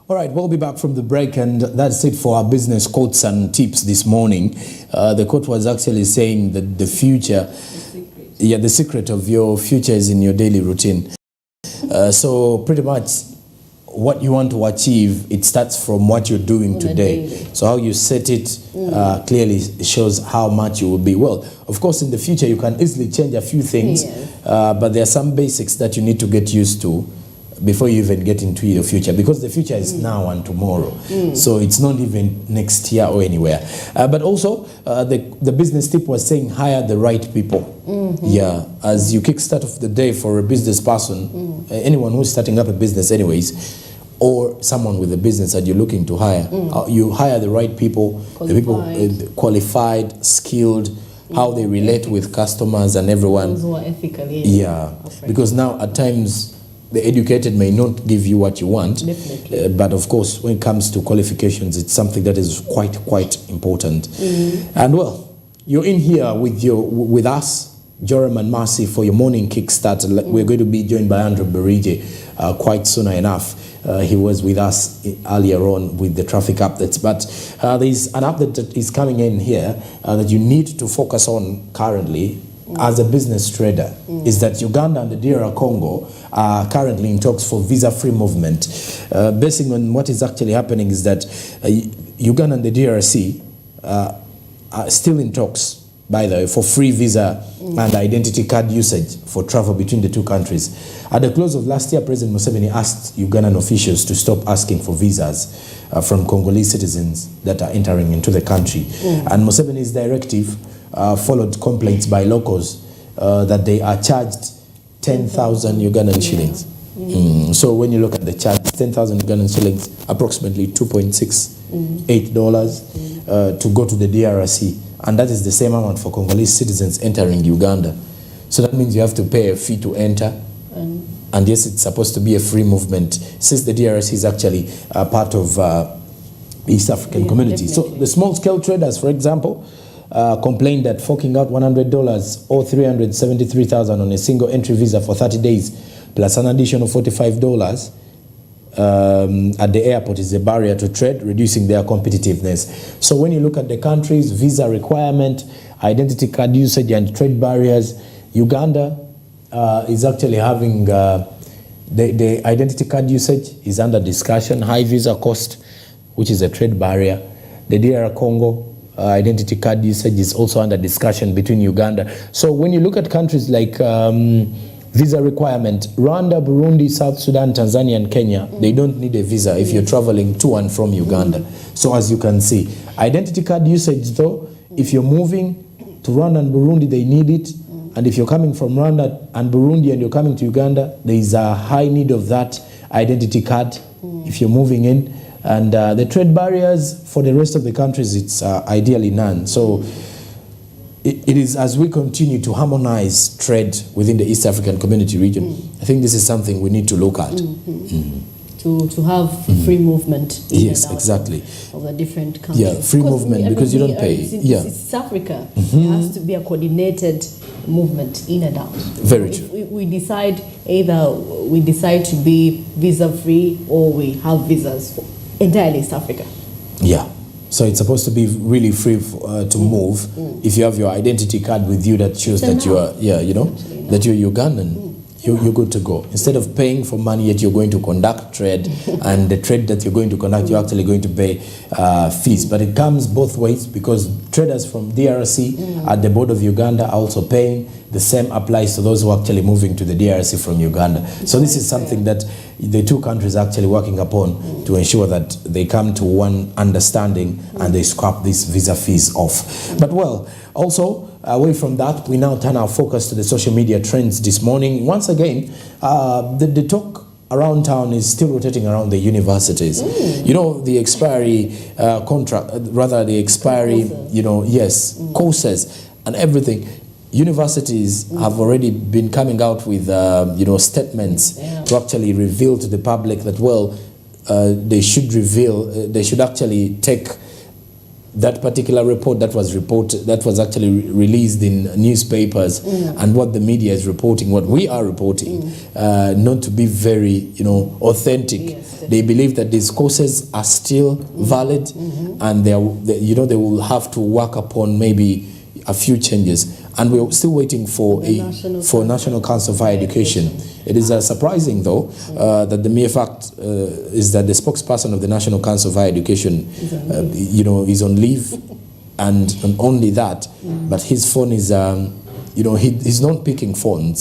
All right, we'll be back from the break, and that's it for our business quotes and tips this morning. The quote was actually saying that the future, the secret of your future is in your daily routine. So pretty much what you want to achieve, it starts from what you're doing today. So how you set it clearly shows how much you will be. Well, of course, in the future, you can easily change a few things, but there are some basics that you need to get used to before you even get into your future, because the future is now and tomorrow. So it's not even next year or anywhere. But also, the business tip was saying hire the right people. Yeah, as you kickstart off the day for a business person, anyone who's starting up a business anyways, or someone with a business that you're looking to hire, you hire the right people, the people qualified, skilled, how they relate with customers and everyone. Those who are ethically. Yeah, because now at times, the educated may not give you what you want, but of course, when it comes to qualifications, it's something that is quite important. And well, you're in here with us, Joram and Marcy, for your morning kickstart. We're going to be joined by Andrew Berige quite sooner enough. He was with us earlier on with the traffic updates, but there's an update that is coming in here that you need to focus on currently as a business trader, is that Uganda and the DR Congo are currently in talks for visa-free movement. Basing on what is actually happening is that Uganda and the DRC are still in talks, by the way, for free visa and identity card usage for travel between the two countries. At the close of last year, President Museveni asked Ugandan officials to stop asking for visas from Congolese citizens that are entering into the country. And Museveni's directive followed complaints by locals that they are charged 10,000 Ugandan shillings. So when you look at the charge, 10,000 Ugandan shillings, approximately $2.68 to go to the DRC. And that is the same amount for Congolese citizens entering Uganda. So that means you have to pay a fee to enter. And yes, it's supposed to be a free movement, since the DRC is actually part of East African community. So the small-scale traders, for example, complained that forking out $100 or $373,000 on a single entry visa for 30 days, plus an additional $45 at the airport is a barrier to trade, reducing their competitiveness. So when you look at the country's visa requirement, identity card usage and trade barriers, Uganda is actually having the identity card usage is under discussion, high visa cost, which is a trade barrier. The DR Congo identity card usage is also under discussion between Uganda. So when you look at countries like visa requirement, Rwanda, Burundi, South Sudan, Tanzania, and Kenya, they don't need a visa if you're traveling to and from Uganda. So as you can see, identity card usage though, if you're moving to Rwanda and Burundi, they need it. And if you're coming from Rwanda and Burundi and you're coming to Uganda, there is a high need of that identity card if you're moving in. And the trade barriers for the rest of the countries, it's ideally none. So it is as we continue to harmonize trade within the East African Community region, I think this is something we need to look at. To have free movement in and out exactly. of the different countries. Yeah, free movement because you don't pay. It's Africa. There has to be a coordinated movement in and out. Very true. If we decide, either we decide to be visa-free or we have visas for entirely East Africa. Yeah. So it's supposed to be really free to move if you have your identity card with you that shows that you are, that you're Ugandan. You're good to go. Instead of paying for money, yet you're going to conduct trade, and the trade that you're going to conduct, you're actually going to pay fees. But it comes both ways, because traders from DRC at the border of Uganda are also paying. The same applies to those who are actually moving to the DRC from Uganda. So this is something that the two countries are actually working upon to ensure that they come to one understanding and they scrap these visa fees off. But well, also, away from that, we now turn our focus to the social media trends this morning. Once again, the talk around town is still rotating around the universities. You know, the expiry courses and everything. Universities have already been coming out with, statements to actually reveal to the public that, well, they should actually take that particular report that was actually released in newspapers and what the media is reporting, what we are reporting, not to be very, authentic. Yes, they believe that these courses are still valid, and they will have to work upon maybe a few changes. And we're still waiting for National Council of Higher Education. It is surprising, though, that the mere fact is that the spokesperson of the National Council of Higher Education, is on leave, and only that. But his phone is, he's not picking phone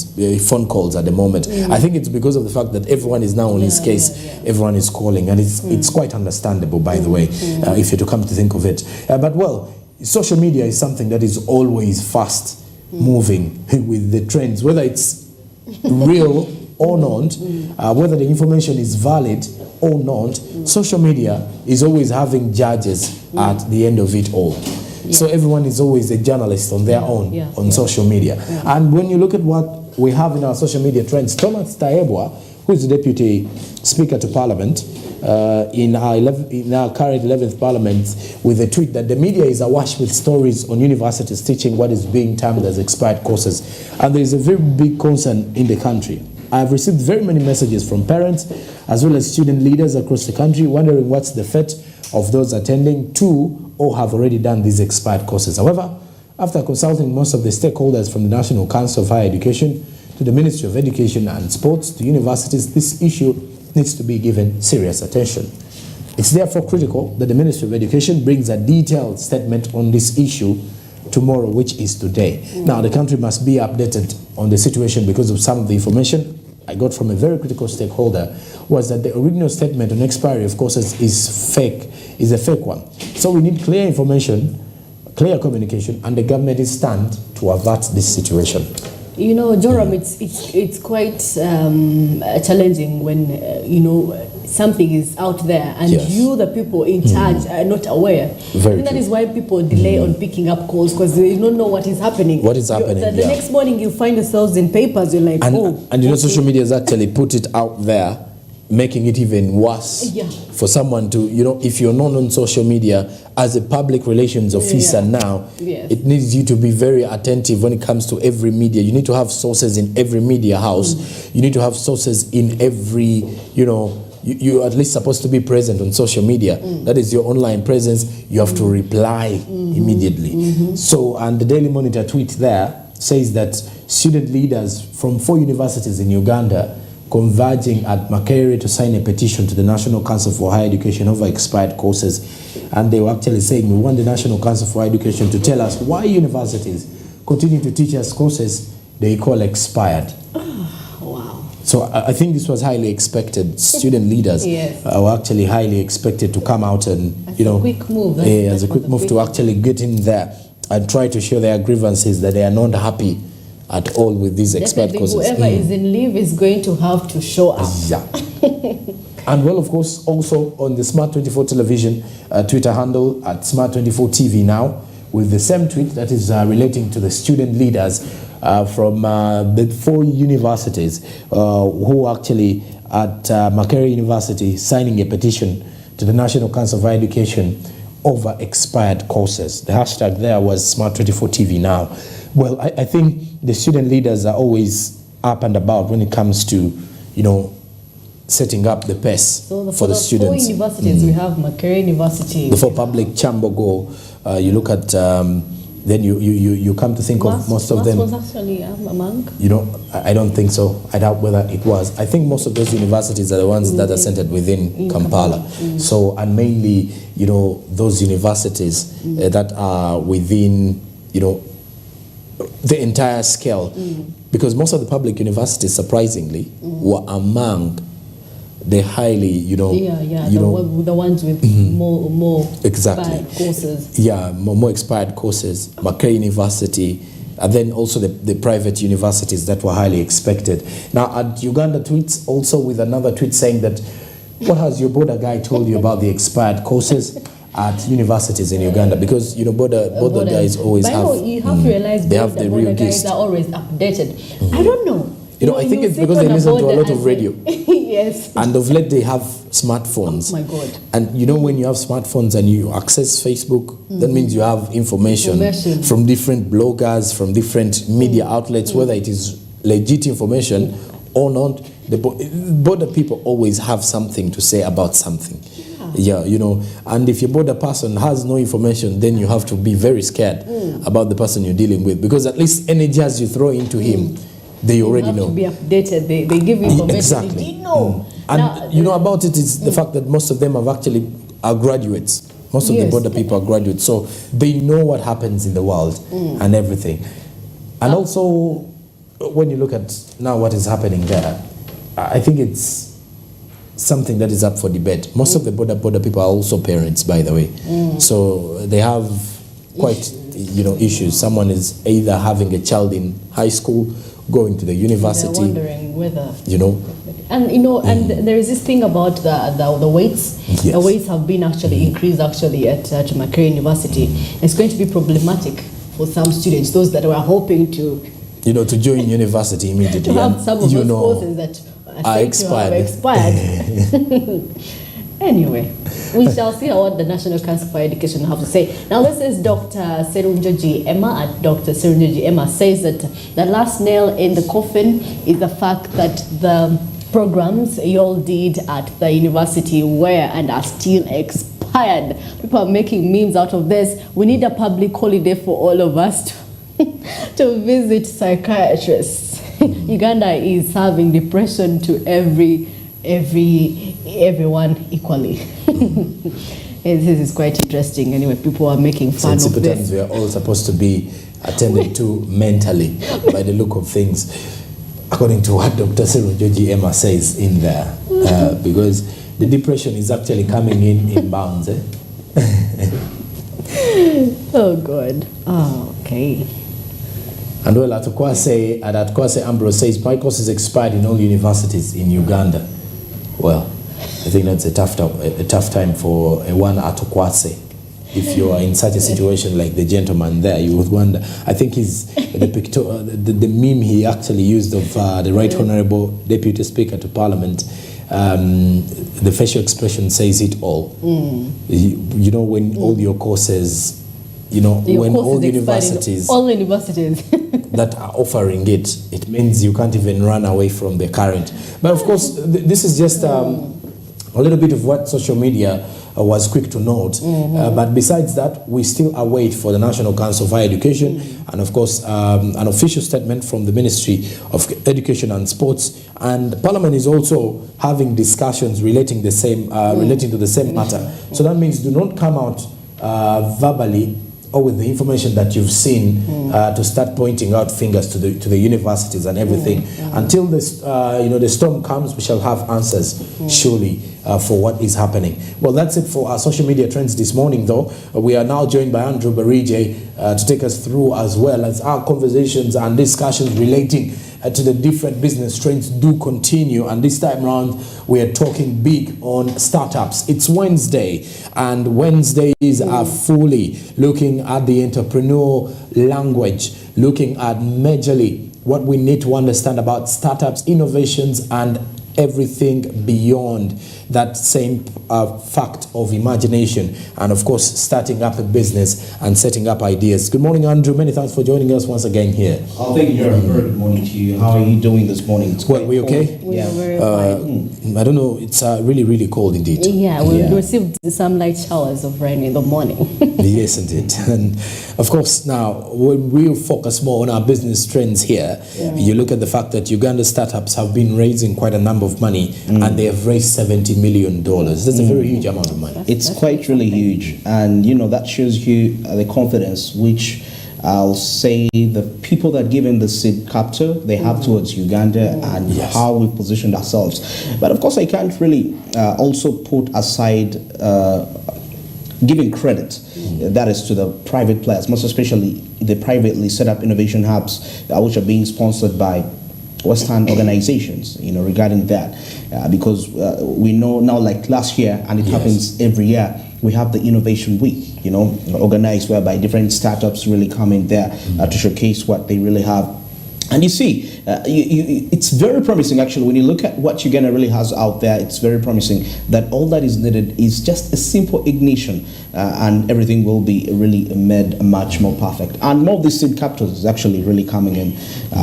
calls at the moment. I think it's because of the fact that everyone is now on his case. Everyone is calling, and it's quite understandable, by the way, if you're to come to think of it. But well, social media is something that is always fast moving with the trends, whether it's real or not, whether the information is valid or not. Social media is always having judges at the end of it all. So everyone is always a journalist on their own on social media. And when you look at what we have in our social media trends, Thomas Taebwa, who is the Deputy Speaker to Parliament, in our current 11th Parliament, with a tweet that the media is awash with stories on universities teaching what is being termed as expired courses. And there is a very big concern in the country. I have received very many messages from parents as well as student leaders across the country wondering what's the fate of those attending to or have already done these expired courses. However, after consulting most of the stakeholders from the National Council of Higher Education to the Ministry of Education and Sports to universities, this issue needs to be given serious attention. It's therefore critical that the Ministry of Education brings a detailed statement on this issue tomorrow, which is today. Now, the country must be updated on the situation because of some of the information I got from a very critical stakeholder was that the original statement on expiry of courses is a fake one. So we need clear information, clear communication, and the government is stand to avert this situation. You know, Joram, it's quite challenging when, something is out there and you, the people in charge, are not aware. And that is why people delay on picking up calls, because they don't know what is happening. What is happening, The next morning you find yourselves in papers, you're like, And social media has actually put it out there, making it even worse for someone to, if you're not on social media as a public relations officer now, it needs you to be very attentive when it comes to every media. You need to have sources in every media house. You need to have sources in every, you're at least supposed to be present on social media. That is your online presence. You have to reply immediately. So, and the Daily Monitor tweet there says that student leaders from 4 universities in Uganda converging at Makerere to sign a petition to the National Council for Higher Education over expired courses. And they were actually saying, we want the National Council for Higher Education to tell us why universities continue to teach us courses they call expired. Wow. So I think this was highly expected. Student leaders were actually highly expected to come out and, a quick move. As a quick move to actually get in there and try to show their grievances that they are not happy at all with these expired courses. Whoever is in leave is going to have to show up. And well, of course, also on the Smart 24 television Twitter handle at Smart 24 TV now, with the same tweet that is relating to the student leaders from the 4 universities who actually at Makerere University signing a petition to the National Council of Higher Education over expired courses. The hashtag there was Smart 24 TV now. Well, I think the student leaders are always up and about when it comes to, setting up the pace for the students. 4 universities, we have Makerere University. The 4 public, Chambogo, you look at, then you come to think of most of them. was actually among? I don't think so. I doubt whether it was. I think most of those universities are the ones that are centered within Kampala. So, and mainly, those universities that are within, the entire scale, because most of the public universities, surprisingly, were among the highly, the ones with more expired courses. Yeah, more expired courses. Makerere University, and then also the private universities that were highly expected. Now, at Uganda tweets also with another tweet saying that, what has your border guy told you about the expired courses at universities in Uganda? Because border guys always you have to realize they have the real guys are always updated. I don't know. I think it's because they listen to a lot of radio. Yes. And of late, they have smartphones. Oh my God. And you know, when you have smartphones and you access Facebook, that means you have information from different bloggers, from different media outlets, whether it is legit information or not. The border people always have something to say about something. Yeah, you know, and if your border person has no information, then you have to be very scared about the person you're dealing with, because at least any jazz you throw into him, they already know. To be updated, they give you information. Exactly. They didn't know. And now, you know about it is the fact that most of them are graduates. Most of the border people are graduates, so they know what happens in the world and everything. And also, when you look at now what is happening there, I think it's something that is up for debate. Most of the border people are also parents, by the way. So they have quite, you know, issues. Someone is either having a child in high school, going to the university. They're wondering whether, you know. And you know, and there is this thing about the weights. Yes. The weights have been actually increased actually at Macquarie University. It's going to be problematic for some students, those that were hoping to, you know, to join university immediately. To have some of those courses that are expired. Anyway, we shall see what the National Council for Education have to say. Now, this is Dr. Serunjoji Emma. And Dr. Serunjoji Emma says that the last nail in the coffin is the fact that the programs you all did at the university were and are still expired. People are making memes out of this. We need a public holiday for all of us to visit psychiatrists. Uganda is serving depression to everyone equally. This is quite interesting. Anyway, people are making fun of this. We are all supposed to be attended to mentally by the look of things, according to what Dr. Serunjoji Emma says in there, because the depression is actually coming in bounds. Oh God. Oh, okay. And well, at Kwase Ambrose says, my course is expired in all universities in Uganda. Well, I think that's a tough time for one at Kwase. If you are in such a situation like the gentleman there, you would wonder. I think the meme he actually used of the Right Honourable Deputy Speaker to Parliament, the facial expression says it all. You know, when all your courses, you know, when all universities that are offering it, it means you can't even run away from the current. But of course, this is just a little bit of what social media was quick to note. But besides that, we still await for the National Council for Education and of course an official statement from the Ministry of Education and Sports. And Parliament is also having discussions relating to the same matter. So that means do not come out verbally or with the information that you've seen to start pointing out fingers to the universities and everything. Until this, the storm comes, we shall have answers surely for what is happening. Well, that's it for our social media trends this morning, though. We are now joined by Andrew Barije to take us through as well as our conversations and discussions relating to the different business trends do continue, and this time around we are talking big on startups. It's Wednesday, and Wednesdays are fully looking at the entrepreneurial language, looking at majorly what we need to understand about startups, innovations, and everything beyond that same fact of imagination, and of course starting up a business and setting up ideas. Good morning, Andrew. Many thanks for joining us once again here. Oh, thank you, Jeremy. Very good morning to you. How are you doing this morning? It's well, we okay? We are very fine. I don't know, it's really, really cold indeed. Yeah, we received some light showers of rain in the morning. Yes, indeed. And of course, now, when we focus more on our business trends here, you look at the fact that Uganda startups have been raising quite a number of money, and they have raised $70 million. That's a very huge amount of money. It's quite really huge. And, that shows you the confidence which I'll say the people that give in the seed capital, they have towards Uganda and how we've positioned ourselves. But of course, I can't really also put aside giving credit, that is to the private players, most especially the privately set up innovation hubs, which are being sponsored by Western organizations, regarding that, because we know now, like last year, and it happens every year, we have the Innovation Week, organized whereby different startups really come in there to showcase what they really have And you see, it's very promising actually. When you look at what Uganda really has out there, it's very promising that all that is needed is just a simple ignition, and everything will be really made much more perfect. And more of this seed capital is actually really coming in.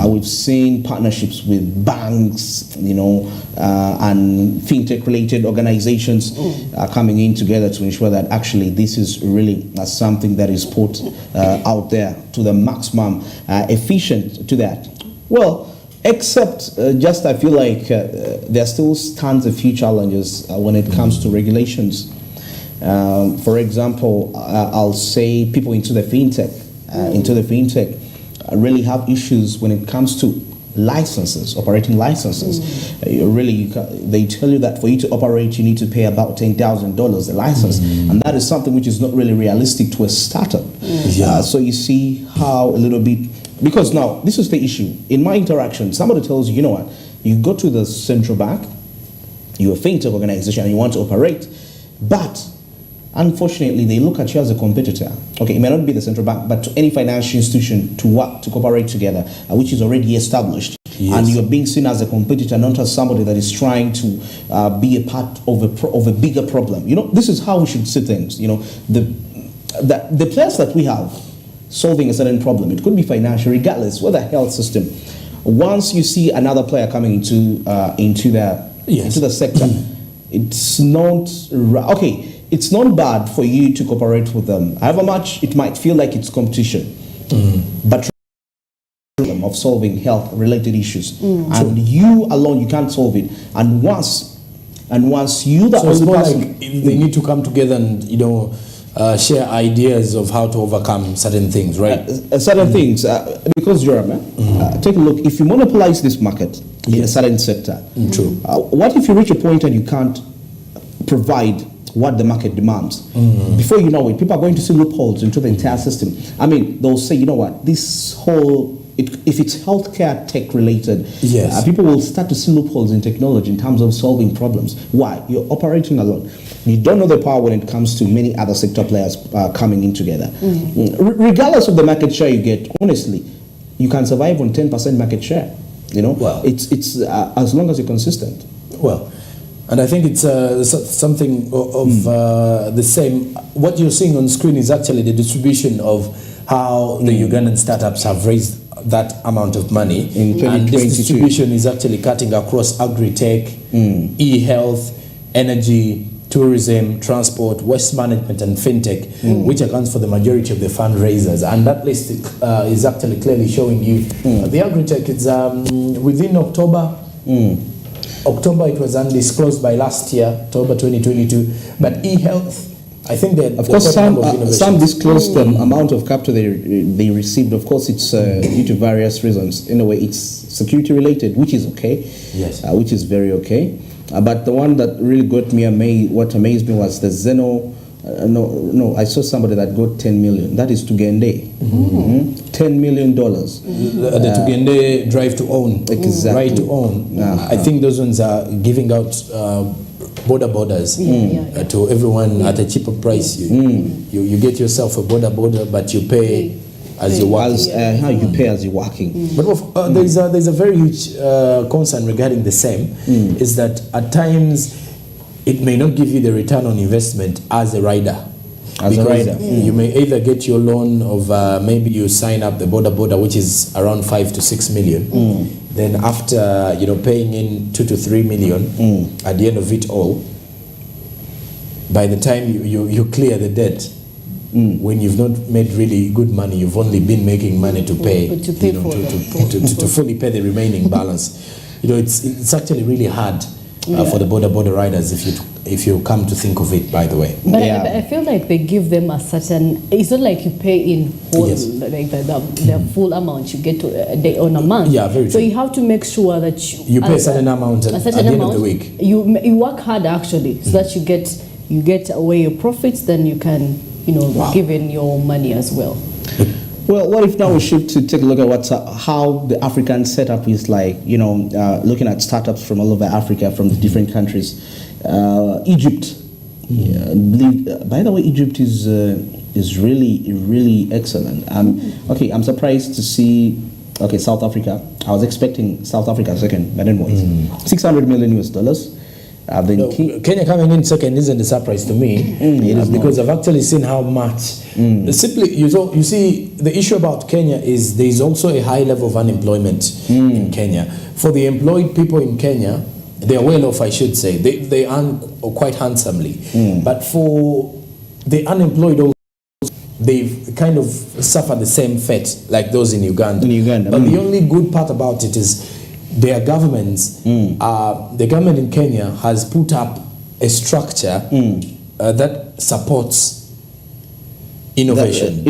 We've seen partnerships with banks, and fintech-related organizations coming in together to ensure that actually this is really something that is put out there to the maximum efficient to that. Well, except just I feel like there still stands a few challenges when it comes to regulations. For example, I'll say people into the fintech really have issues when it comes to licenses, operating licenses. They tell you that for you to operate, you need to pay about $10,000 a license, and that is something which is not really realistic to a startup. So you see how a little bit. Because now, this is the issue. In my interaction, somebody tells you, you know what, you go to the central bank, you're a fintech organization and you want to operate, but unfortunately, they look at you as a competitor. Okay, it may not be the central bank, but to any financial institution to work, to cooperate together, which is already established. Yes. And you're being seen as a competitor, not as somebody that is trying to be a part of a bigger problem. This is how we should see things. The players that we have solving a certain problem, it could be financial, regardless, whether health system. Once you see another player coming into the sector, it's not okay. It's not bad for you to cooperate with them. However much it might feel like it's competition, but of solving health-related issues, and you alone you can't solve it. And once you that so like they need to come together and share ideas of how to overcome certain things, right? Certain things, because Jeremy, take a look. If you monopolize this market in a certain sector, true. What if you reach a point and you can't provide what the market demands? Before you know it, people are going to see loopholes into the entire system. I mean, they'll say, you know what, this whole, if it's healthcare tech related, people will start to see loopholes in technology in terms of solving problems. Why? You're operating alone. You don't know the power when it comes to many other sector players coming in together. Regardless of the market share you get, honestly, you can survive on 10% market share. Well, it's as long as you're consistent. Well, and I think it's something of the same. What you're seeing on screen is actually the distribution of how the Ugandan startups have raised that amount of money. And this distribution is actually cutting across agri-tech, e-health, energy, tourism, transport, waste management, and fintech, which accounts for the majority of the fundraisers. And that list is actually clearly showing you the agri-tech is within October. October, it was undisclosed by last year, October 2022. But e-health, I think that of course some disclosed the amount of capital they received. Of course, it's due to various reasons. In a way, it's security related, which is okay. Yes, which is very okay. But the one that really got me what amazed me was the Zeno. I saw somebody that got 10 million. That is Tugende. $10 million. The Tugende drive to own. Exactly. Right to own. I think those ones are giving out borders to everyone at a cheaper price. You get yourself a border, but you pay as you're working. You pay as you're working. But there's a very huge concern regarding the same, is that at times it may not give you the return on investment as a rider. You may either get your loan of maybe you sign up the border, which is around 5 to 6 million. Then after paying in 2 to 3 million at the end of it all, by the time you clear the debt, when you've not made really good money, you've only been making money to pay, to fully pay the remaining balance. It's actually really hard for the border riders if you come to think of it, by the way. But I feel like they give them a certain, it's not like you pay in whole, like the full amount you get on a month. Yeah, very true. So you have to make sure that you pay a certain amount at the end of the week. You work hard actually, so that you get away your profits, then you can give in your money as well. Well, what if now we shift to take a look at how the African setup is like, looking at startups from all over Africa, from the different countries. Egypt. By the way, Egypt is really, really excellent. I'm surprised to see Okay, South Africa. I was expecting South Africa second, but anyways, $600 million US. Kenya coming in second isn't a surprise to me, because I've actually seen how much. Simply, you see, the issue about Kenya is there is also a high level of unemployment in Kenya. For the employed people in Kenya, they are well off, I should say. They earn quite handsomely. But for the unemployed also, they've kind of suffered the same fate like those in Uganda. But the only good part about it is their governments, the government in Kenya has put up a structure that supports innovation.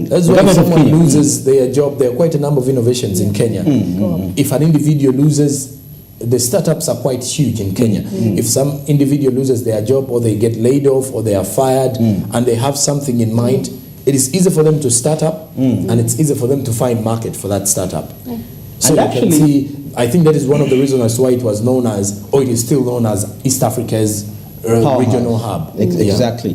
That's why if someone loses their job, there are quite a number of innovations in Kenya. If an individual loses, the startups are quite huge in Kenya. If some individual loses their job, or they get laid off, or they are fired, and they have something in mind, it is easy for them to start up, and it's easy for them to find market for that startup. So you can see, I think that is one of the reasons as to why it was known as, or it is still known as, East Africa's regional hub. Exactly.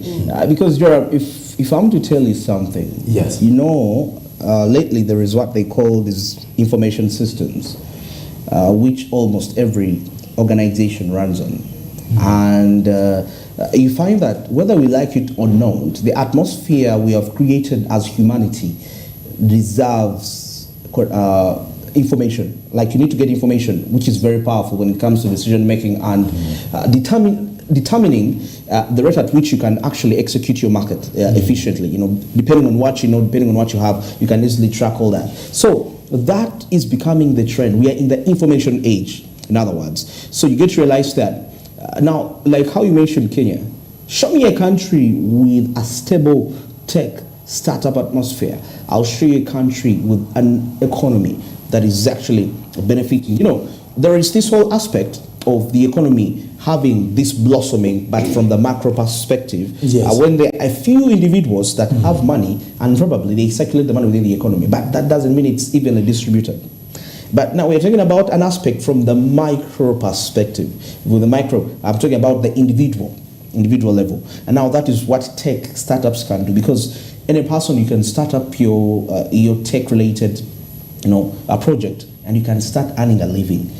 Because Europe, if I'm to tell you something, yes, you know, lately there is what they call these information systems, which almost every organization runs on. And you find that whether we like it or not, the atmosphere we have created as humanity deserves information. Like, you need to get information, which is very powerful when it comes to decision making and determining the rate at which you can actually execute your market efficiently. You know, depending on what you know, depending on what you have, you can easily track all that. So that is becoming the trend. We are in the information age, in other words. So you get to realize that now, like how you mentioned Kenya, show me a country with a stable tech startup atmosphere. I'll show you a country with an economy that is actually benefiting. You know, there is this whole aspect of the economy having this blossoming, but from the macro perspective, when there are a few individuals that have money, and probably they circulate the money within the economy, but that doesn't mean it's evenly distributed. But now we're talking about an aspect from the micro perspective. With the micro, I'm talking about the individual level. And now that is what tech startups can do, because any person, you can start up your tech-related, a project, and you can start earning a living,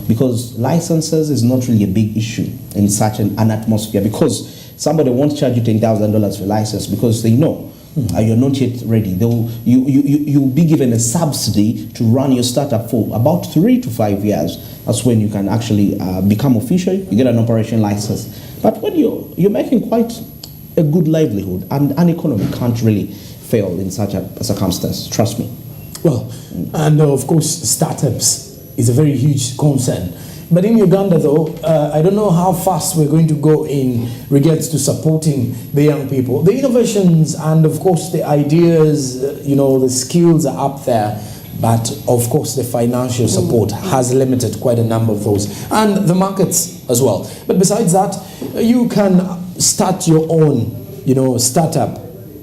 because licenses is not really a big issue in such an atmosphere, because somebody won't charge you $10,000 for a license because they know you're not yet ready. You'll be given a subsidy to run your startup for about 3 to 5 years. That's when you can actually become official. You get an operation license. But when you're making quite a good livelihood, and an economy can't really fail in such a circumstance. Trust me. Well, and of course, startups is a very huge concern. But in Uganda, though, I don't know how fast we're going to go in regards to supporting the young people. The innovations and, of course, the ideas, the skills are up there. But, of course, the financial support has limited quite a number of those. And the markets as well. But besides that, you can start your own, startup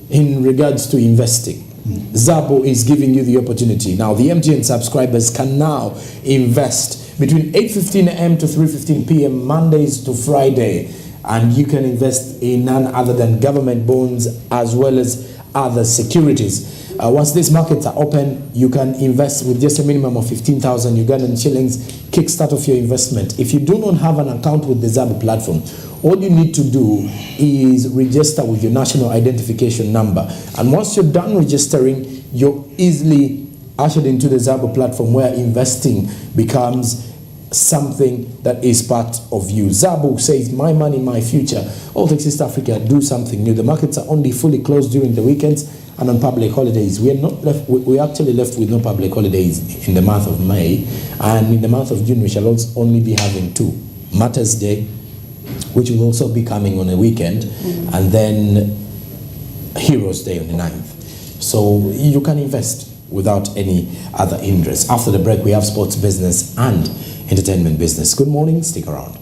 in regards to investing. Zabo is giving you the opportunity. Now, the MTN subscribers can now invest between 8:15 a.m. to 3:15 p.m. Mondays to Friday, and you can invest in none other than government bonds as well as other securities. Once these markets are open, you can invest with just a minimum of 15,000 Ugandan shillings, kickstart off your investment. If you do not have an account with the Zabo platform, all you need to do is register with your national identification number. And once you're done registering, you're easily ushered into the Zabo platform, where investing becomes something that is part of you. Zabo says, my money, my future. All Tech East Africa, do something new. The markets are only fully closed during the weekends and on public holidays. We're actually left with no public holidays in the month of May. And in the month of June, we shall also only be having 2. Martyrs Day, which will also be coming on a weekend, and then Heroes Day on the 9th. So you can invest without any other hindrance. After the break, we have sports business and entertainment business. Good morning, stick around.